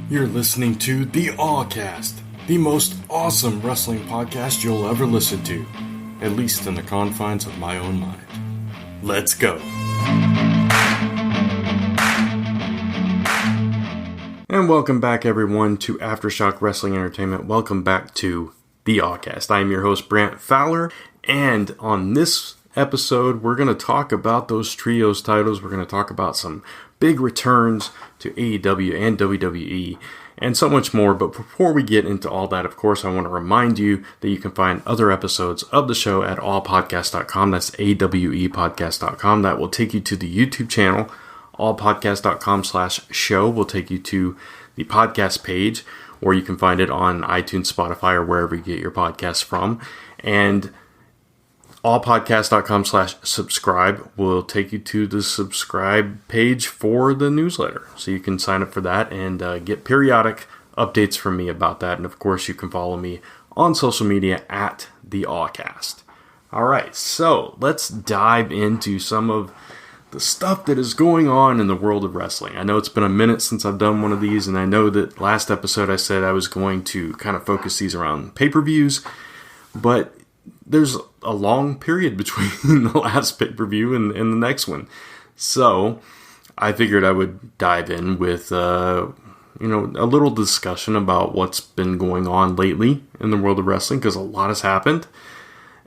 You're listening to The Awcast, the most awesome wrestling podcast you'll ever listen to, at least in the confines of my own mind. Let's go. And welcome back, everyone, to Aftershock Wrestling Entertainment. Welcome back to The Awcast. I am your host, Brant Fowler, and on this episode, we're going to talk about those trios titles. We're going to talk about some big returns to AEW and WWE, and so much more. But before we get into all that, of course, I want to remind you that you can find other episodes of the show at allpodcast.com. That's awepodcast.com. That will take you to the YouTube channel. Allpodcast.com/show will take you to the podcast page, or you can find it on iTunes, Spotify, or wherever you get your podcasts from. And allpodcast.com/subscribe will take you to the subscribe page for the newsletter. So you can sign up for that and get periodic updates from me about that. And of course, you can follow me on social media at The Awcast. All right, so let's dive into some of the stuff that is going on in the world of wrestling. I know it's been a minute since I've done one of these, and I know that last episode I said I was going to kind of focus these around pay-per-views, but there's a long period between the last pay-per-view and the next one. So I figured I would dive in with a little discussion about what's been going on lately in the world of wrestling, because a lot has happened.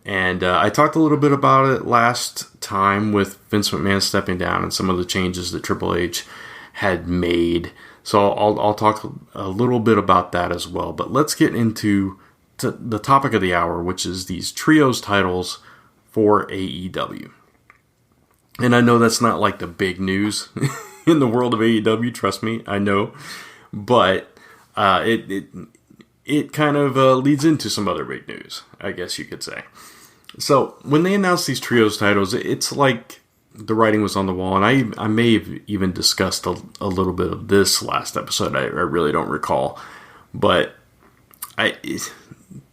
And I talked a little bit about it last time with Vince McMahon stepping down and some of the changes that Triple H had made. So I'll talk a little bit about that as well. But let's get into the topic of the hour, which is these trios titles for AEW. And I know that's not like the big news in the world of AEW, trust me, I know. But it kind of leads into some other big news, I guess you could say. So when they announced these trios titles, it's like the writing was on the wall. And I may have even discussed a little bit of this last episode. I really don't recall. But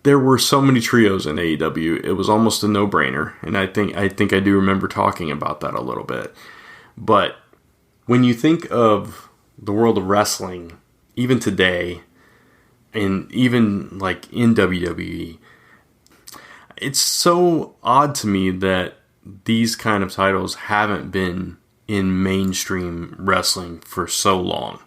there were so many trios in AEW, it was almost a no-brainer, and I think I do remember talking about that a little bit. But when you think of the world of wrestling, even today, and even like in WWE, it's so odd to me that these kind of titles haven't been in mainstream wrestling for so long.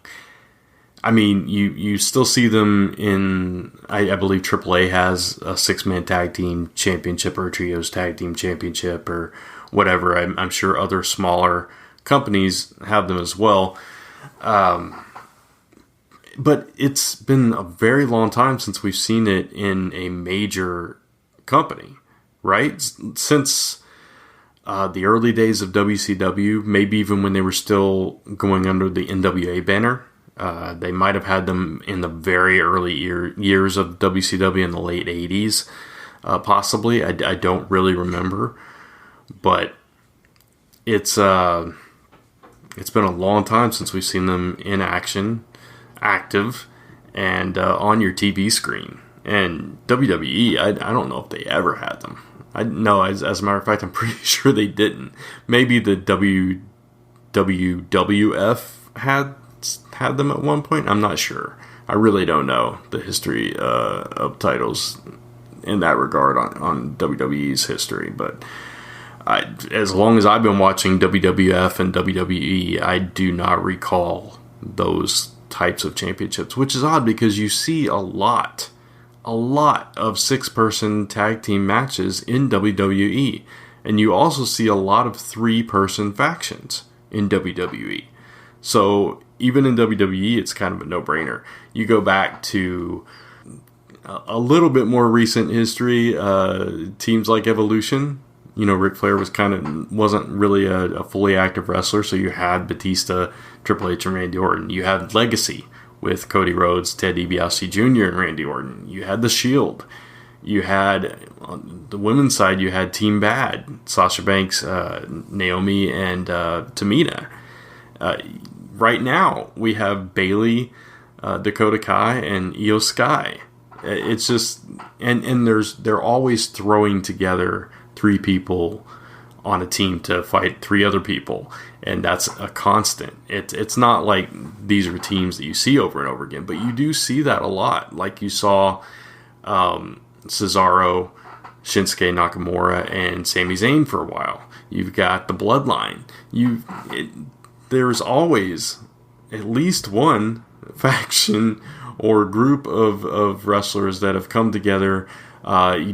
I mean, you still see them in, I believe AAA has a 6-man tag team championship or a trios tag team championship or whatever. I'm sure other smaller companies have them as well. But it's been a very long time since we've seen it in a major company, right? Since the early days of WCW, maybe even when they were still going under the NWA banner. They might have had them in the very early years of WCW in the late 80s, possibly. I don't really remember. But it's been a long time since we've seen them in action, active, and on your TV screen. And WWE, I don't know if they ever had them. No, as a matter of fact, I'm pretty sure they didn't. Maybe the WWF had them at one point. I'm not sure. I really don't know the history of titles in that regard on WWE's history. But as long as I've been watching WWF and WWE, I do not recall those types of championships, which is odd because you see a lot of 6-person tag team matches in WWE. And you also see a lot of 3-person factions in WWE. So even in WWE, it's kind of a no-brainer. You go back to a little bit more recent history, teams like Evolution. You know, Ric Flair wasn't really a fully active wrestler, so you had Batista, Triple H, and Randy Orton. You had Legacy with Cody Rhodes, Ted DiBiase Jr., and Randy Orton. You had The Shield. You had, on the women's side, you had Team Bad, Sasha Banks, Naomi, and Tamina. Right now, we have Bayley, Dakota Kai, and Io Sky. It's just, and they're always throwing together 3 people on a team to fight 3 other people, and that's a constant. It's not like these are teams that you see over and over again, but you do see that a lot. Like you saw Cesaro, Shinsuke Nakamura, and Sami Zayn for a while. You've got the Bloodline. There's always at least one faction or group of wrestlers that have come together.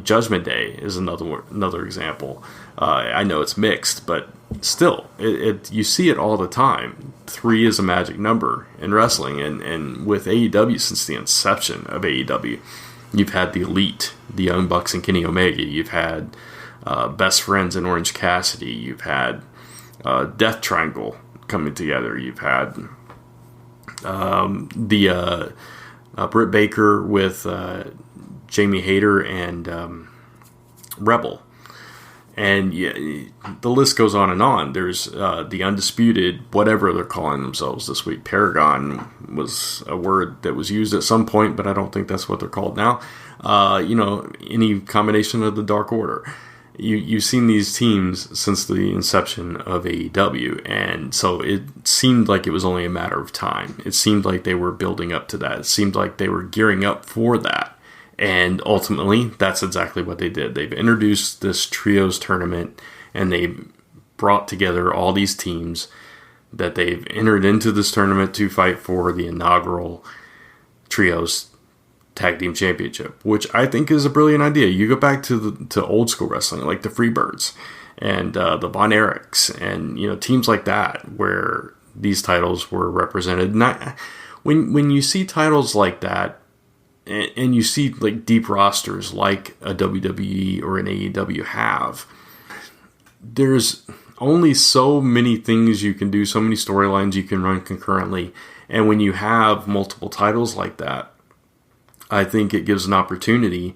Judgment Day is another example. I know it's mixed, but still, you see it all the time. 3 is a magic number in wrestling, and with AEW, since the inception of AEW, you've had the Elite, the Young Bucks and Kenny Omega. You've had Best Friends and Orange Cassidy. You've had Death Triangle coming together. You've had Britt Baker with Jamie Hayter and Rebel. And the list goes on and on. There's the Undisputed, whatever they're calling themselves this week. Paragon was a word that was used at some point, but I don't think that's what they're called now. Any combination of the Dark Order. You've seen these teams since the inception of AEW, and so it seemed like it was only a matter of time. It seemed like they were building up to that. It seemed like they were gearing up for that. And ultimately, that's exactly what they did. They've introduced this Trios Tournament, and they've brought together all these teams that they've entered into this tournament to fight for the inaugural Trios Tag Team Championship, which I think is a brilliant idea. You go back to old school wrestling, like the Freebirds and the Von Erichs, and teams like that, where these titles were represented. When you see titles like that, and you see like deep rosters like a WWE or an AEW have, there's only so many things you can do, so many storylines you can run concurrently. And when you have multiple titles like that, I think it gives an opportunity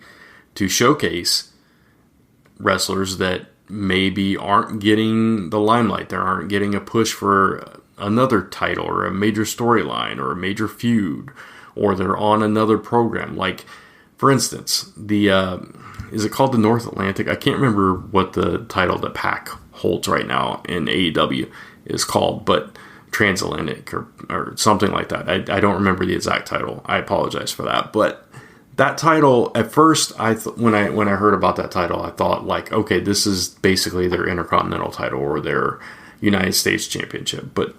to showcase wrestlers that maybe aren't getting the limelight. They aren't getting a push for another title or a major storyline or a major feud, or they're on another program. Like, for instance, is it called the North Atlantic? I can't remember what the title that Pac holds right now in AEW is called, but Transatlantic or something like that. I don't remember the exact title. I apologize for that. But that title, at first, when I heard about that title, I thought like, okay, this is basically their Intercontinental title or their United States Championship. But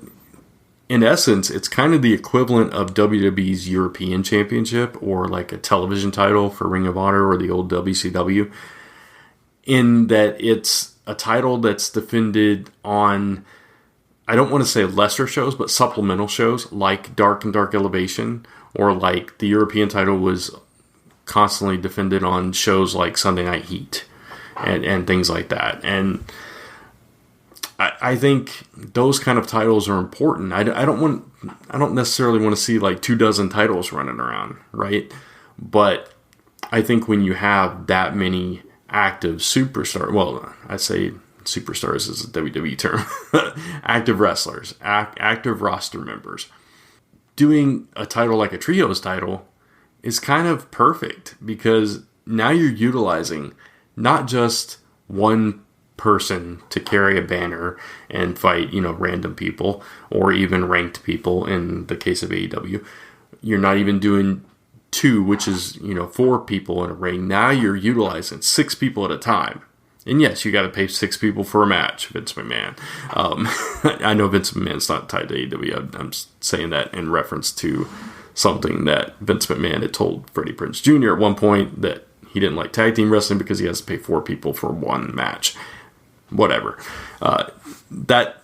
in essence, it's kind of the equivalent of WWE's European Championship or like a television title for Ring of Honor or the old WCW, in that it's a title that's defended on, I don't want to say lesser shows, but supplemental shows like Dark and Dark Elevation, or like the European title was constantly defended on shows like Sunday Night Heat and things like that. And I think those kind of titles are important. I don't necessarily want to see like 24 titles running around, right? But I think when you have that many active superstars, well, I say superstars is a WWE term, active wrestlers, active roster members, doing a title like a trios title is kind of perfect, because now you're utilizing not just one person to carry a banner and fight, random people or even ranked people in the case of AEW. You're not even doing 2, which is, 4 people in a ring. Now you're utilizing 6 people at a time. And yes, you got to pay 6 people for a match, Vince McMahon. I know Vince McMahon's not tied to AEW. I'm saying that in reference to something that Vince McMahon had told Freddie Prinze Jr. at one point, that he didn't like tag team wrestling because he has to pay 4 people for one match. Whatever. That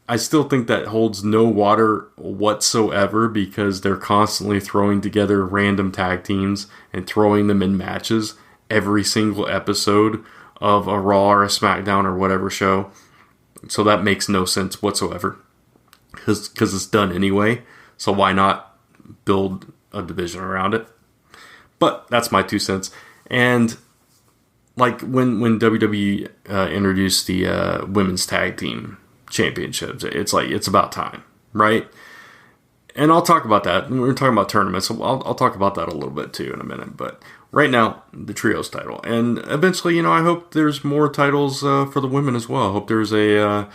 I still think that holds no water whatsoever, because they're constantly throwing together random tag teams and throwing them in matches every single episode of a Raw or a Smackdown or whatever show. So that makes no sense whatsoever, because it's done anyway. So why not build a division around it? But that's my 2 cents. And like when WWE introduced the women's tag team championships, it's like, it's about time, right? And I'll talk about that. We're talking about tournaments, so I'll talk about that a little bit too in a minute. But right now, the Trios title. And eventually, I hope there's more titles for the women as well. I hope there's a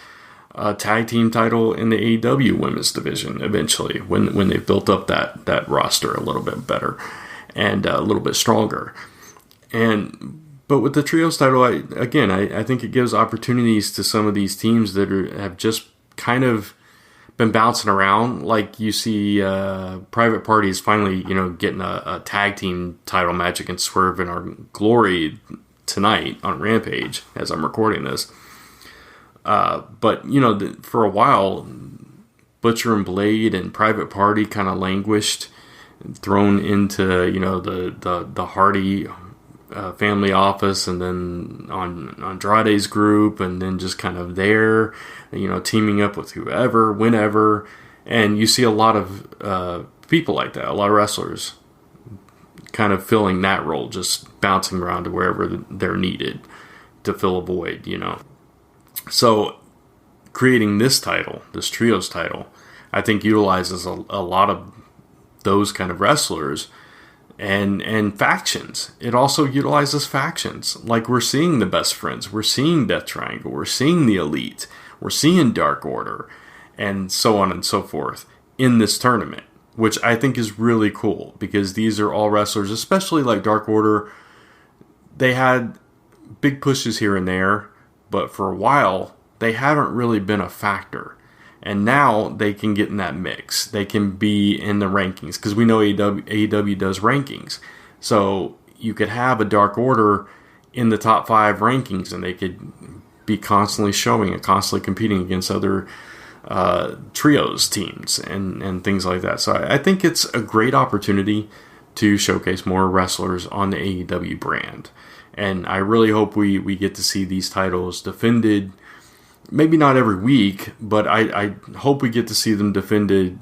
tag team title in the AEW women's division eventually when they've built up that roster a little bit better and a little bit stronger. But with the Trios title, I think it gives opportunities to some of these teams that have just kind of been bouncing around. Like you see Private Parties finally, getting a tag team title match against Swerve and Our Glory tonight on Rampage as I'm recording this. But, for a while, Butcher and Blade and Private Party kind of languished, thrown into, the Hardy family office, and then on Andrade's group, and then just kind of there, teaming up with whoever, whenever. And you see a lot of people like that, a lot of wrestlers kind of filling that role, just bouncing around to wherever they're needed to fill a void, So creating this title, this Trios title, I think utilizes a lot of those kind of wrestlers and factions. It also utilizes factions. Like we're seeing the Best Friends, we're seeing Death Triangle, we're seeing the Elite, we're seeing Dark Order, and so on and so forth in this tournament, which I think is really cool because these are all wrestlers, especially like Dark Order. They had big pushes here and there, but for a while, they haven't really been a factor. And now they can get in that mix. They can be in the rankings. Because we know AEW does rankings. So you could have a Dark Order in the top 5 rankings, and they could be constantly showing and constantly competing against other trios teams and things like that. So I think it's a great opportunity to showcase more wrestlers on the AEW brand. And I really hope we get to see these titles defended, maybe not every week, but I hope we get to see them defended,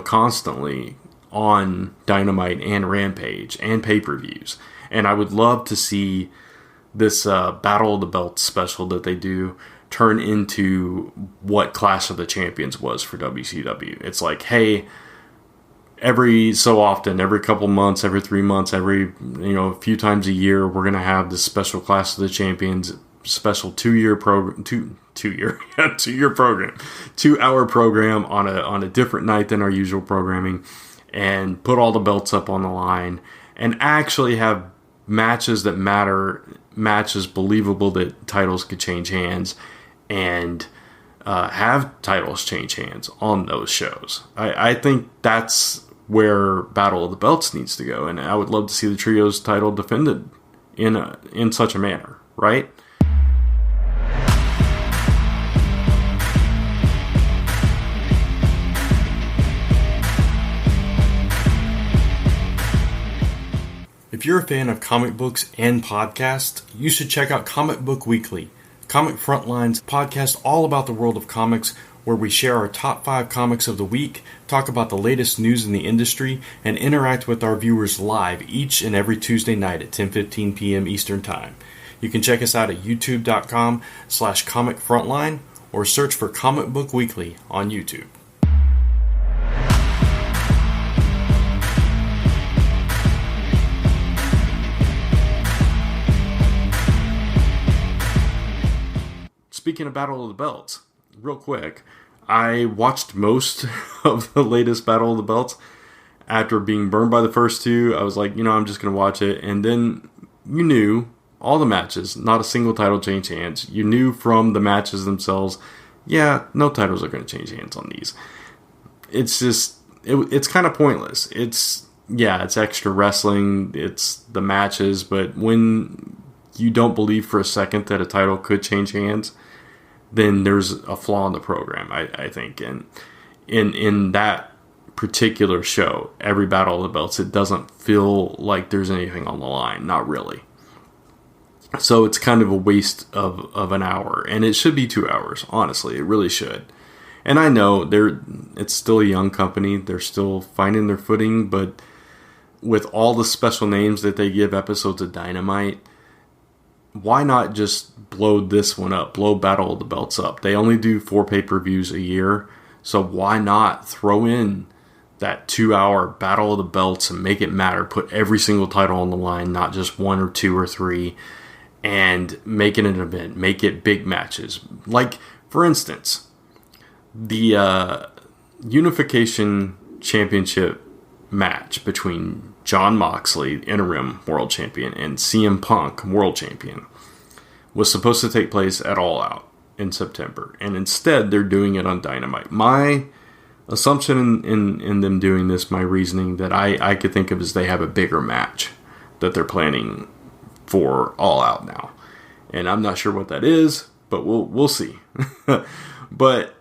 constantly on Dynamite and Rampage and pay-per-views. And I would love to see this Battle of the Belts special that they do turn into what Clash of the Champions was for WCW. It's like, hey, every so often, every couple months, every 3 months, every a few times a year, we're gonna have this special Clash of the Champions special 2-year program, 2-year program, 2-hour program on a different night than our usual programming, and put all the belts up on the line, and actually have matches that matter, matches believable that titles could change hands, and have titles change hands on those shows. I think that's where Battle of the Belts needs to go, and I would love to see the Trios title defended in such a manner, right? If you're a fan of comic books and podcasts, you should check out Comic Book Weekly, Comic Frontline's podcast all about the world of comics, where we share our top 5 comics of the week, talk about the latest news in the industry, and interact with our viewers live each and every Tuesday night at 10:15 p.m. Eastern Time. You can check us out at youtube.com/comicfrontline or search for Comic Book Weekly on YouTube. Speaking of Battle of the Belts, real quick, I watched most of the latest Battle of the Belts. After being burned by the first 2, I was like, I'm just going to watch it. And then you knew all the matches, not a single title changed hands. You knew from the matches themselves, no titles are going to change hands on these. It's just, it's kind of pointless. It's extra wrestling, it's the matches, but when you don't believe for a second that a title could change hands, then there's a flaw in the program, I think. And in that particular show, every Battle of the Belts, it doesn't feel like there's anything on the line. Not really. So it's kind of a waste of an hour. And it should be 2 hours, honestly. It really should. And I know it's still a young company. They're still finding their footing. But with all the special names that they give episodes of Dynamite, why not just blow this one up, blow Battle of the Belts up? They only do 4 pay-per-views a year, so why not throw in that 2-hour battle of the belts and make it matter. Put every single title on the line, not just one or two or three, and make it an event. Make it big matches. Like, for instance, the Unification Championship match between Jon Moxley, interim world champion, and CM Punk, world champion, was supposed to take place at All Out in September. And instead, they're doing it on Dynamite. My assumption in them doing this, my reasoning that I could think of, is they have a bigger match that they're planning for All Out now. And I'm not sure what that is, but we'll see. But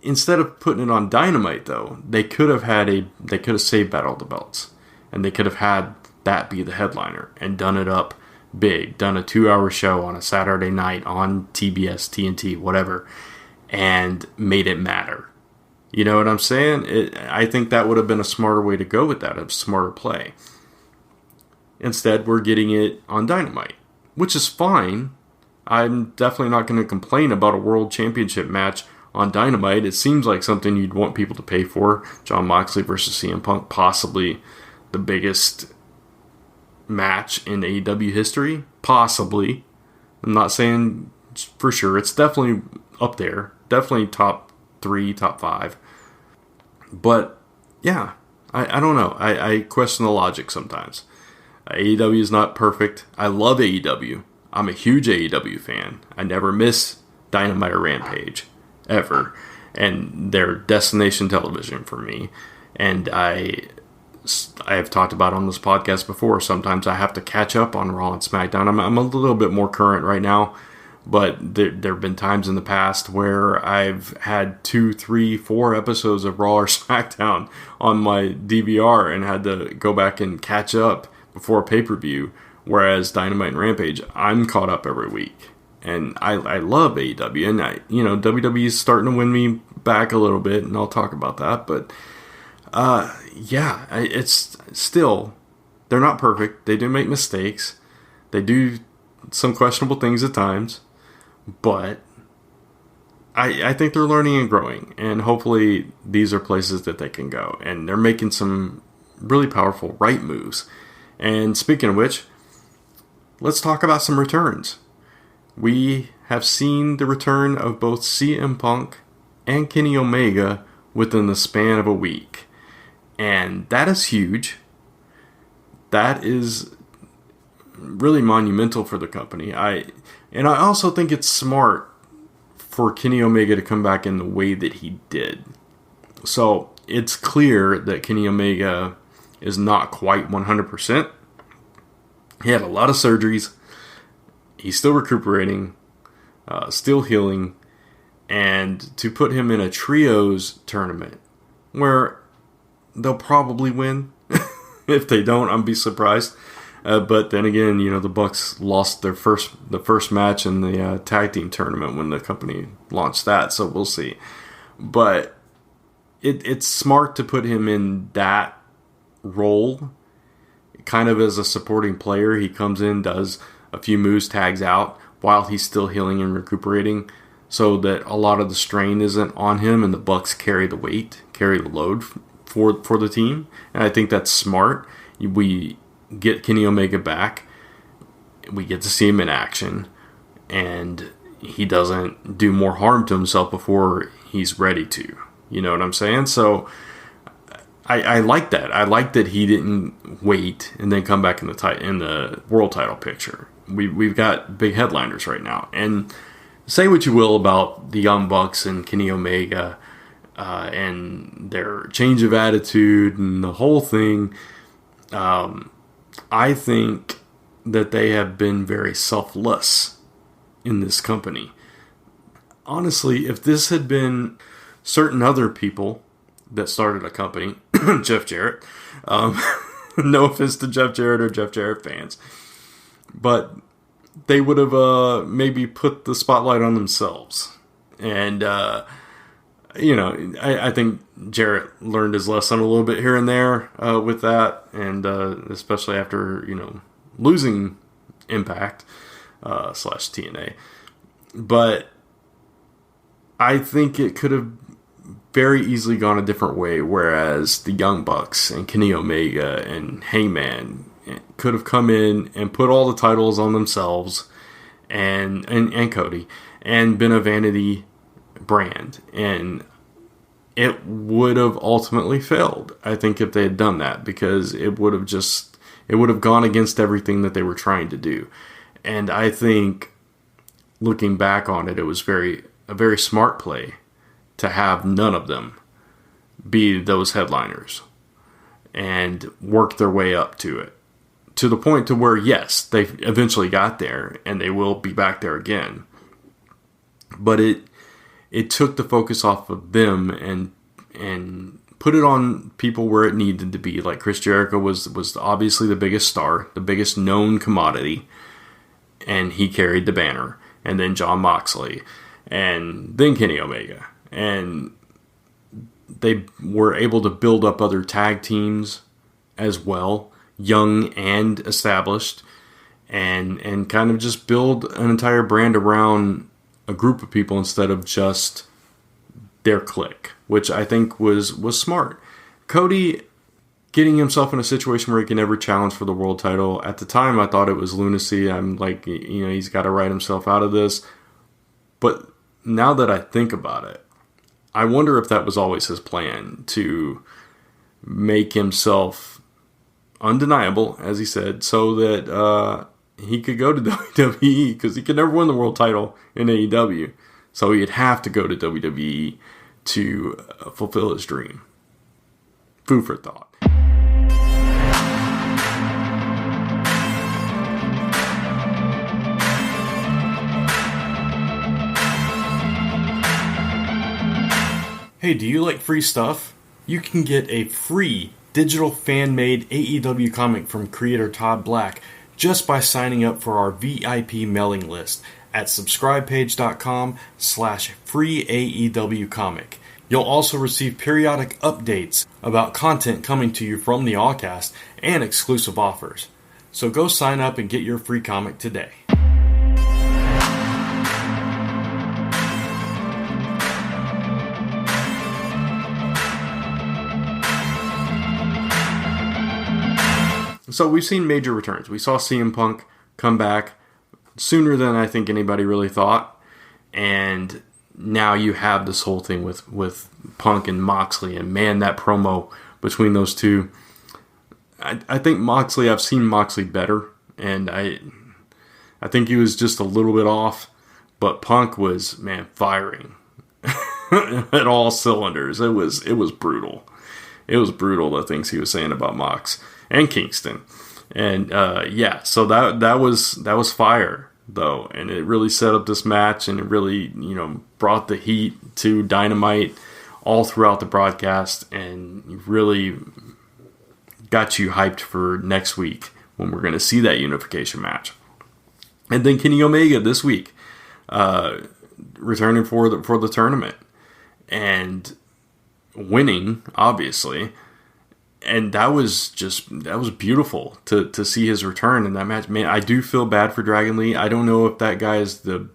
instead of putting it on Dynamite, though, they could have saved Battle of the Belts, and they could have had that be the headliner and done it up big, done a 2-hour show on a Saturday night on TBS, TNT, whatever, and made it matter. You know what I'm saying? I think that would have been a smarter way to go with that, a smarter play. Instead, we're getting it on Dynamite, which is fine. I'm definitely not going to complain about a World Championship match on Dynamite. It seems like something you'd want people to pay for. Jon Moxley versus CM Punk, possibly the biggest match in AEW history. Possibly. I'm not saying for sure. It's definitely up there. Definitely top 3, top 5. But, yeah, I don't know. I question the logic sometimes. AEW is not perfect. I love AEW. I'm a huge AEW fan. I never miss Dynamite or Rampage, ever. And they're destination television for me. And I have talked about on this podcast before, sometimes I have to catch up on Raw and SmackDown. I'm a little bit more current right now, but there have been times in the past where I've had 2, 3, 4 episodes of Raw or SmackDown on my DVR and had to go back and catch up before a pay-per-view, whereas Dynamite and Rampage, I'm caught up every week. And I love AEW, and WWE is starting to win me back a little bit, and I'll talk about that. But it's still, they're not perfect. They do make mistakes. They do some questionable things at times, but I think they're learning and growing, and hopefully these are places that they can go. And they're making some really powerful right moves. And speaking of which, let's talk about some returns. We have seen the return of both CM Punk and Kenny Omega within the span of a week. And that is huge. That is really monumental for the company. And I also think it's smart for Kenny Omega to come back in the way that he did. So it's clear that Kenny Omega is not quite 100%. He had a lot of surgeries. He's still recuperating, still healing, and to put him in a trios tournament where they'll probably win. If they don't, I'd be surprised. But then again, the Bucks lost the first match in the tag team tournament when the company launched that, so we'll see. But it's smart to put him in that role, kind of as a supporting player. He comes in, does a few moves, tags out while he's still healing and recuperating, so that a lot of the strain isn't on him, and the Bucks carry the load for the team. And I think that's smart. We get Kenny Omega back, we get to see him in action, and he doesn't do more harm to himself before he's ready to. You know what I'm saying? So I like that. I like that he didn't wait and then come back in the world title picture. We've got big headliners right now. And say what you will about the Young Bucks and Kenny Omega and their change of attitude and the whole thing. I think that they have been very selfless in this company. Honestly, if this had been certain other people that started a company, Jeff Jarrett, no offense to Jeff Jarrett or Jeff Jarrett fans, but they would have maybe put the spotlight on themselves. And, I think Jarrett learned his lesson a little bit here and there with that, and especially after, losing Impact / TNA. But I think it could have very easily gone a different way, whereas the Young Bucks and Kenny Omega and Hangman could have come in and put all the titles on themselves and Cody and been a vanity brand. And it would have ultimately failed, I think, if they had done that, because it would have gone against everything that they were trying to do. And I think, looking back on it, it was a very smart play to have none of them be those headliners and work their way up to it. To the point to where, yes, they eventually got there, and they will be back there again. But it took the focus off of them and put it on people where it needed to be. Like Chris Jericho was obviously the biggest star, the biggest known commodity, and he carried the banner. And then Jon Moxley, and then Kenny Omega. And they were able to build up other tag teams as well, young and established, and kind of just build an entire brand around a group of people instead of just their clique, which I think was smart. Cody getting himself in a situation where he can never challenge for the world title. At the time, I thought it was lunacy. I'm like, he's got to write himself out of this. But now that I think about it, I wonder if that was always his plan, to make himself undeniable, as he said, so that he could go to WWE, because he could never win the world title in AEW. So he'd have to go to WWE to fulfill his dream. Food for thought. Hey, do you like free stuff? You can get a free digital fan-made AEW comic from creator Todd Black just by signing up for our VIP mailing list at subscribepage.com/free-AEW comic. You'll also receive periodic updates about content coming to you from the Allcast and exclusive offers. So go sign up and get your free comic today. So we've seen major returns. We saw CM Punk come back sooner than I think anybody really thought. And now you have this whole thing with Punk and Moxley. And man, that promo between those two. I think Moxley, I've seen Moxley better. And I think he was just a little bit off. But Punk was, man, firing at all cylinders. It was brutal. It was brutal, the things he was saying about Mox and Kingston. And so that was fire, though, and it really set up this match, and it really, brought the heat to Dynamite all throughout the broadcast, and really got you hyped for next week when we're going to see that unification match. And then Kenny Omega this week, returning for the tournament and winning, obviously. And that was beautiful to see his return in that match. Man, I do feel bad for Dragon Lee. I don't know if that guy is the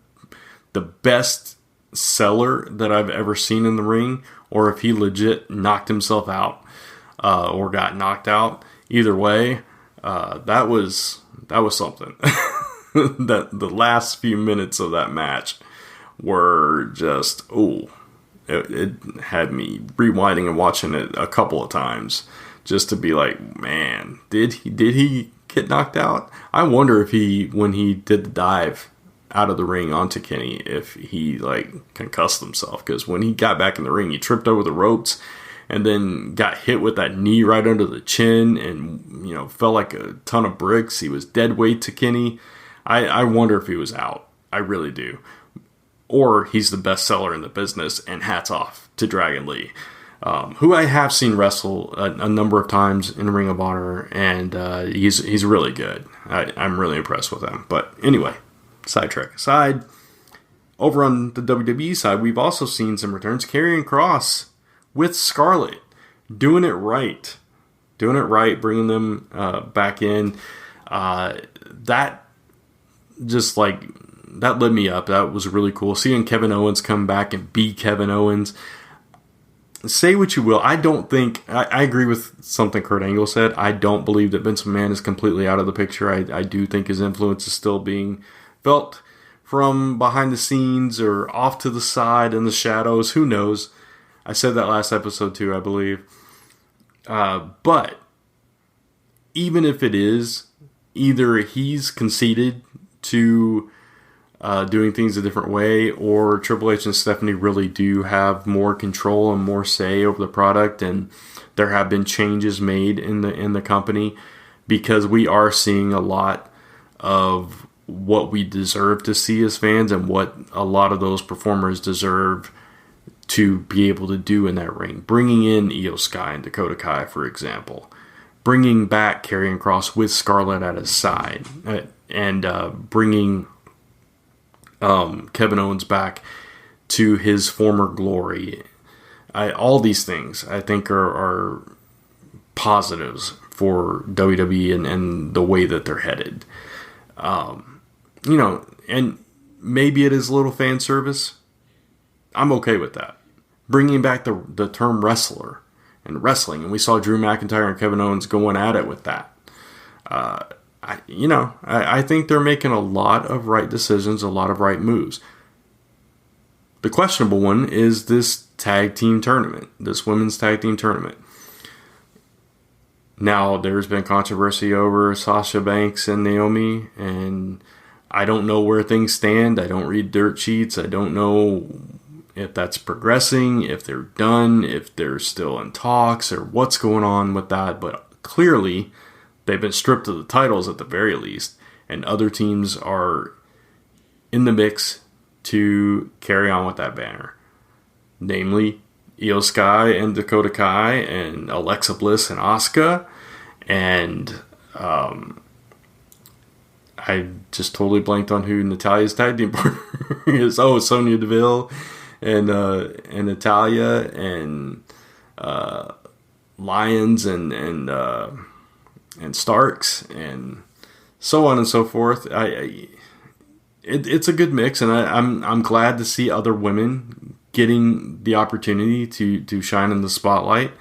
best seller that I've ever seen in the ring, or if he legit knocked himself out or got knocked out. Either way, that was something. That the last few minutes of that match were just it had me rewinding and watching it a couple of times. Just to be like, man, did he get knocked out? I wonder if when he did the dive out of the ring onto Kenny, if he concussed himself. Because when he got back in the ring, he tripped over the ropes and then got hit with that knee right under the chin and, felt like a ton of bricks. He was dead weight to Kenny. I wonder if he was out. I really do. Or he's the best seller in the business, and hats off to Dragon Lee. Who I have seen wrestle a number of times in Ring of Honor, and he's really good. I'm really impressed with him. But anyway, sidetrack aside, over on the WWE side, we've also seen some returns. Karrion Kross with Scarlett, doing it right, bringing them back in. That lit me up. That was really cool. Seeing Kevin Owens come back and be Kevin Owens. say what you will. I don't think... I agree with something Kurt Angle said. I don't believe that Vince McMahon is completely out of the picture. I do think his influence is still being felt from behind the scenes or off to the side in the shadows. Who knows? I said that last episode too, I believe. But even if it is, either he's conceded to doing things a different way, or Triple H and Stephanie really do have more control and more say over the product, and there have been changes made in the company, because we are seeing a lot of what we deserve to see as fans and what a lot of those performers deserve to be able to do in that ring. Bringing in Io Sky and Dakota Kai, for example. Bringing back Karrion Kross with Scarlett at his side. And bringing Kevin Owens back to his former glory. All these things, I think, are positives for WWE and the way that they're headed. And maybe it is a little fan service. I'm okay with that. Bringing back the term wrestler and wrestling, and we saw Drew McIntyre and Kevin Owens going at it with that. I think they're making a lot of right decisions, a lot of right moves. The questionable one is this tag team tournament, this women's tag team tournament. Now, there's been controversy over Sasha Banks and Naomi, and I don't know where things stand. I don't read dirt sheets. I don't know if that's progressing, if they're done, if they're still in talks, or what's going on with that. But clearly, they've been stripped of the titles at the very least, and other teams are in the mix to carry on with that banner. Namely, Io Sky and Dakota Kai, and Alexa Bliss and Asuka, and I just totally blanked on who Natalia's tag team partner is. Oh, Sonya Deville and Natalya and Lyons and Starks and so on and so forth. It's a good mix, and I'm glad to see other women getting the opportunity to shine in the spotlight,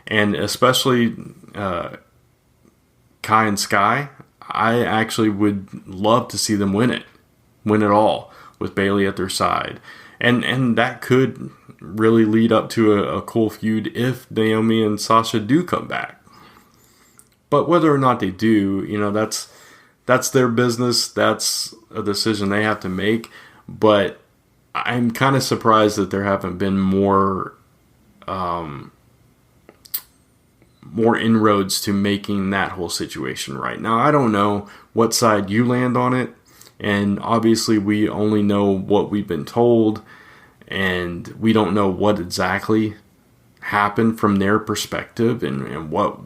and especially Kai and Sky. I actually would love to see them win it all with Bayley at their side, and that could really lead up to a cool feud if Naomi and Sasha do come back. But whether or not they do, that's their business. That's a decision they have to make. But I'm kind of surprised that there haven't been more inroads to making that whole situation right. Now, I don't know what side you land on it, and obviously we only know what we've been told, and we don't know what exactly happened from their perspective and what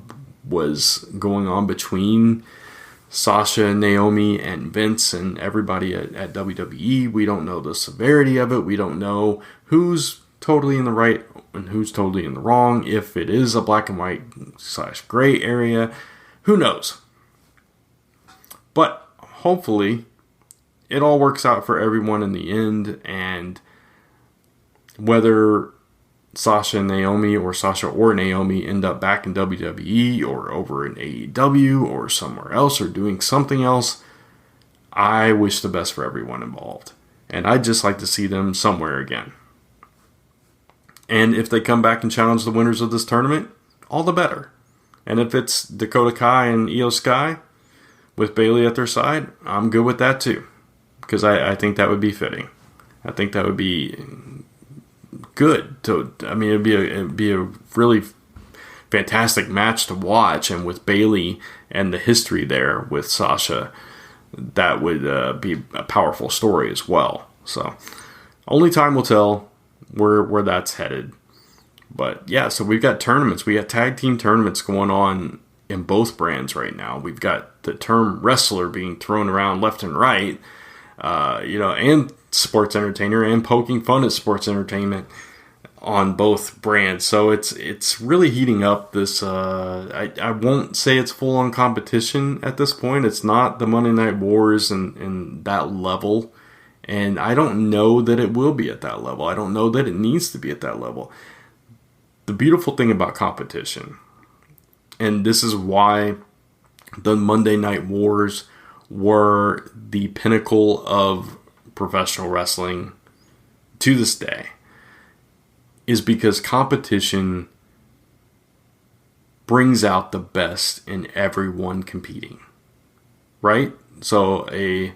was going on between Sasha and Naomi and Vince and everybody at WWE. We don't know the severity of it. We don't know who's totally in the right and who's totally in the wrong. If it is a black and white / gray area, who knows? But hopefully it all works out for everyone in the end, and whether Sasha and Naomi or Sasha or Naomi end up back in WWE or over in AEW or somewhere else or doing something else, I wish the best for everyone involved. And I'd just like to see them somewhere again. And if they come back and challenge the winners of this tournament, all the better. And if it's Dakota Kai and Io Sky with Bayley at their side, I'm good with that too. Because I think that would be fitting. I think that would be good. It'd be a really fantastic match to watch. And with Bayley and the history there with Sasha, that would be a powerful story as well. So only time will tell where that's headed. But yeah, so we've got tournaments. We got tag team tournaments going on in both brands right now. We've got the term wrestler being thrown around left and right, and sports entertainer, and poking fun at sports entertainment on both brands. So it's really heating up this. I won't say it's full on competition at this point. It's not the Monday Night Wars and that level. And I don't know that it will be at that level. I don't know that it needs to be at that level. the beautiful thing about competition, and this is why the Monday Night Wars were the pinnacle of professional wrestling to this day, is because competition brings out the best in everyone competing, right? So a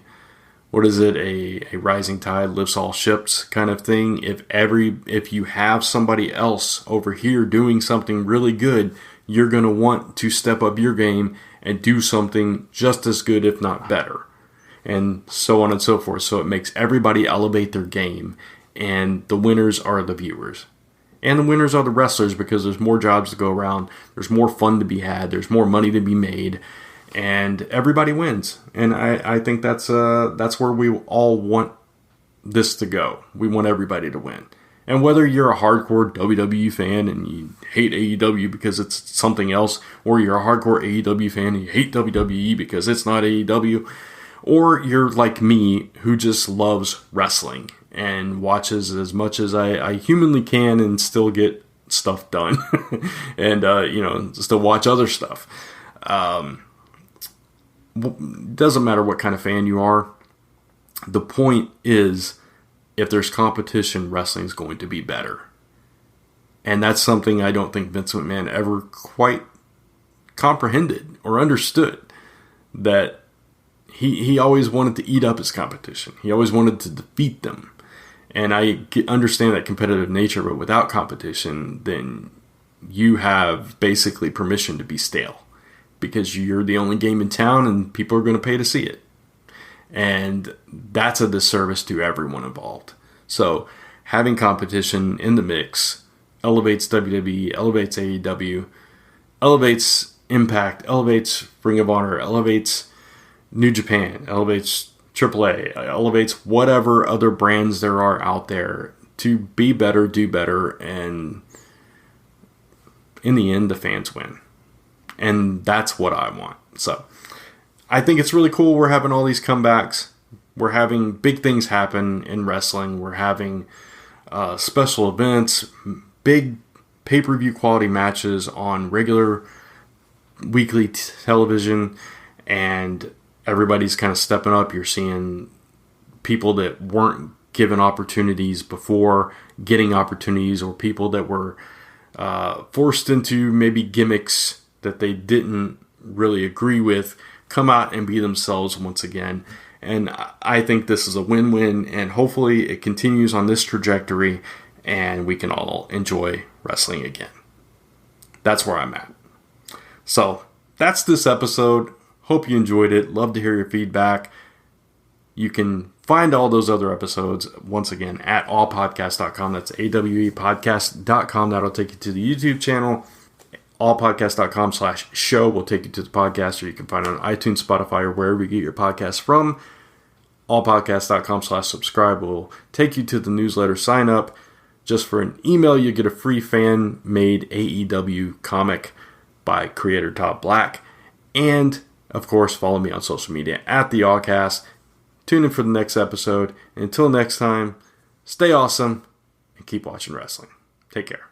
rising tide lifts all ships kind of thing. If you have somebody else over here doing something really good, you're going to want to step up your game and do something just as good, if not better, and so on and so forth. So it makes everybody elevate their game, and the winners are the viewers. And the winners are the wrestlers, because there's more jobs to go around, there's more fun to be had, there's more money to be made, and everybody wins. And I think that's where we all want this to go. We want everybody to win. And whether you're a hardcore WWE fan and you hate AEW because it's something else, or you're a hardcore AEW fan and you hate WWE because it's not AEW, or you're like me who just loves wrestling and watches as much as I humanly can and still get stuff done and, still watch other stuff. Doesn't matter what kind of fan you are. The point is, if there's competition, wrestling's going to be better. And that's something I don't think Vince McMahon ever quite comprehended or understood, that he always wanted to eat up his competition. He always wanted to defeat them. And I understand that competitive nature, but without competition, then you have basically permission to be stale, because you're the only game in town and people are going to pay to see it. And that's a disservice to everyone involved. So having competition in the mix elevates WWE, elevates AEW, elevates Impact, elevates Ring of Honor, elevates New Japan, elevates AAA, elevates whatever other brands there are out there to be better, do better, and in the end, the fans win. And that's what I want. So I think it's really cool we're having all these comebacks. We're having big things happen in wrestling. We're having special events, big pay-per-view quality matches on regular weekly television, and everybody's kind of stepping up. You're seeing people that weren't given opportunities before getting opportunities, or people that were forced into maybe gimmicks that they didn't really agree with come out and be themselves once again. And I think this is a win-win, and hopefully it continues on this trajectory and we can all enjoy wrestling again. That's where I'm at. So that's this episode. Hope you enjoyed it. Love to hear your feedback. You can find all those other episodes, once again, at allpodcast.com. That's awepodcast.com. That'll take you to the YouTube channel. allpodcast.com/show will take you to the podcast, or you can find it on iTunes, Spotify, or wherever you get your podcasts from. allpodcast.com/subscribe will take you to the newsletter. Sign up. Just for an email, you get a free fan-made AEW comic by creator Todd Black. And, of course, follow me on social media at the Allcast. Tune in for the next episode. And until next time, stay awesome and keep watching wrestling. Take care.